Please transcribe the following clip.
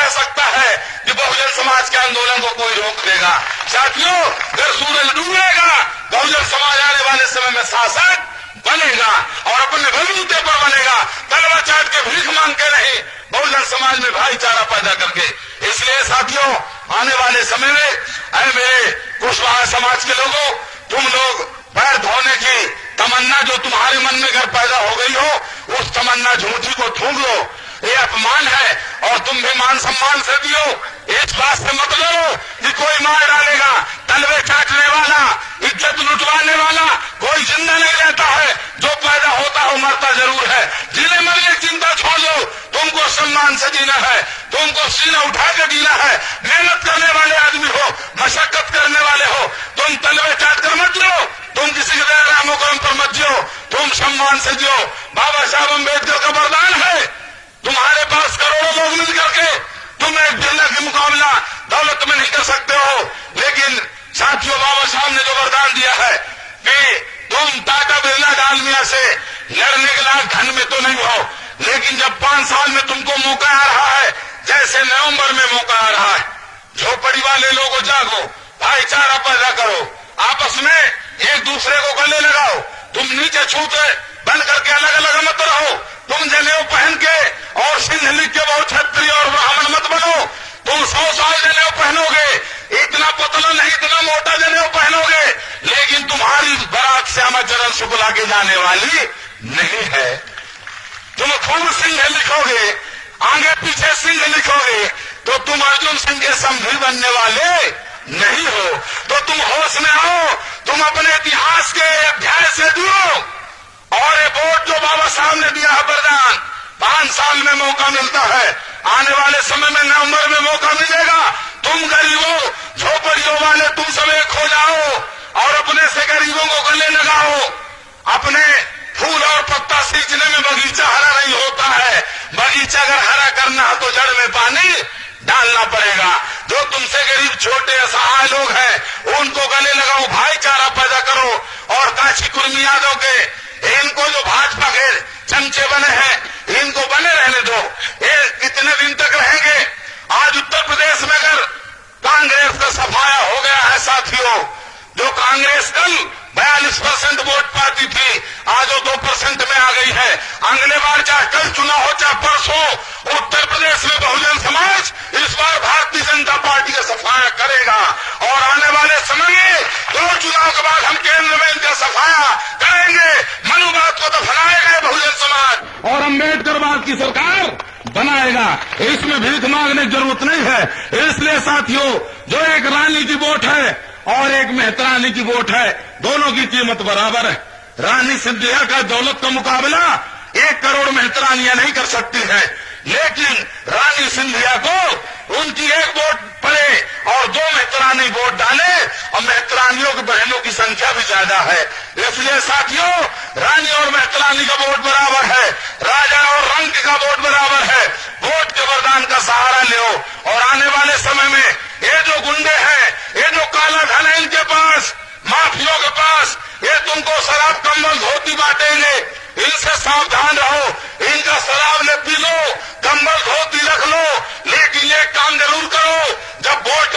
कह सकता है कि बहुजन समाज के आंदोलन को कोई रोक देगा? साथियों, अगर सूरज डूबेगा, बहुजन समाज आने वाले समय में शासक बनेगा और अपने बलबूते पर बनेगा, तलवा चाट के भीख मांग के नहीं, बहुजन समाज में भाईचारा पैदा करके। इसलिए साथियों, आने वाले समय में ऐ मेरे कुशवाहा समाज के लोगों, तुम लोग पैर धोने की तमन्ना जो तुम्हारे मन में अगर पैदा हो गई हो, उस तमन्ना झूठी को थूक लो। ये अपमान है और तुम भी मान सम्मान से दियो। इस बात से मत डरो कि कोई मार डालेगा। तलवे चाटने वाला, इज्जत लुटवाने वाला कोई जिंदा नहीं रहता है। जो पैदा होता है वो मरता जरूर है। जीने मरने की चिंता छोड़ दो, तुमको सम्मान से जीना है, तुमको सीना उठा के जीना है। मेहनत करने वाले आदमी हो, मशक्कत करने वाले हो, तुम तलवे चाट कर मत जियो, तुम किसी के दया मुकरम पर मत जियो, तुम सम्मान से जियो। बाबा साहब अम्बेडकर का वरदान है, तुम्हारे पास करोड़ों लोग मिल करके तुम एक बिरला का मुकाबला दौलत में नहीं कर सकते हो। लेकिन साथियों, बाबा साहब ने जो वरदान दिया है कि तुम टाटा बिरला डालमिया से लड़ने के लायक धन में तो नहीं हो, लेकिन जब 5 साल में तुमको मौका आ रहा है, जैसे नवंबर में मौका आ रहा है, झोपड़ी वाले लोगों जागो, भाईचारा पैदा करो, आपस में एक दूसरे को गले लगाओ। तुम नीचे छूते बन करके अलग अलग मत रहो। तुम जनेऊ पहन के और सिंह लिख के बहुत क्षत्रिय और ब्राह्मण मत बनो। तुम 100 साल जनेऊ पहनोगे, इतना पतला नहीं, इतना मोटा जनेऊ पहनोगे, लेकिन तुम्हारी बारात श्यामा चरण शुक्ला के जाने वाली नहीं है। तुम खूब सिंह लिखोगे, आगे पीछे सिंह लिखोगे, तो तुम अर्जुन सिंह के समधी बनने वाले नहीं हो। तो तुम होश में आओ, तुम अपने इतिहास के अध्याय से जुड़ो। और ये वोट जो बाबा साहब ने दिया है वरदान, 5 साल में मौका मिलता है, आने वाले समय में नवंबर में मौका मिलेगा। तुम गरीबों, झोपड़ियों वाले, तुम सब एक हो जाओ और अपने से गरीबों को गले लगाओ। अपने फूल और पत्ता सींचने में बगीचा हरा नहीं होता है। बगीचा अगर हरा करना है तो जड़ में पानी डालना पड़ेगा। जो तुमसे गरीब छोटे असहाय लोग हैं, उनको गले लगाओ, भाईचारा पैदा करो। और काशी कुर्मी यादव के इनको जो भाजपा के चमचे बने हैं, इनको बने रहने दो। ये कितने दिन तक रहेंगे? आज उत्तर प्रदेश में अगर कांग्रेस का सफाया हो गया है साथियों, जो कांग्रेस कल 42% वोट पाती थी, आज वो 2% में आ गई है। अगले बार चाहे कल चुनाव हो चाहे परसों, उत्तर प्रदेश में बहुजन समाज इस बार भारतीय जनता पार्टी का सफाया करेगा। और आने वाले समय में 2 चुनाव के बाद हम केंद्र में इनका सफाया करेंगे। मनुवाद को तो फैलाएगा बहुजन समाज और अम्बेडकरवाद की सरकार बनाएगा। इसमें भीख मांगने की जरूरत नहीं है। इसलिए साथियों, जो एक रानी की वोट है और एक मेहतरानी की वोट है, दोनों की कीमत बराबर है। रानी सिंधिया का दौलत का मुकाबला 1 करोड़ मेहतरानियां नहीं कर सकती है, लेकिन रानी सिंधिया को उनकी 1 वोट पड़े और 2 मेहतरानी वोट डाले, और मेहतरानियों की बहनों की संख्या भी ज्यादा है। इसलिए साथियों, रानी और मेहतरानी का वोट बराबर है, राजा और रंग का वोट बराबर है। वोट के वरदान का सहारा लो और आने वाले समय में ये जो गुंडे हैं, ये जो काला धन है,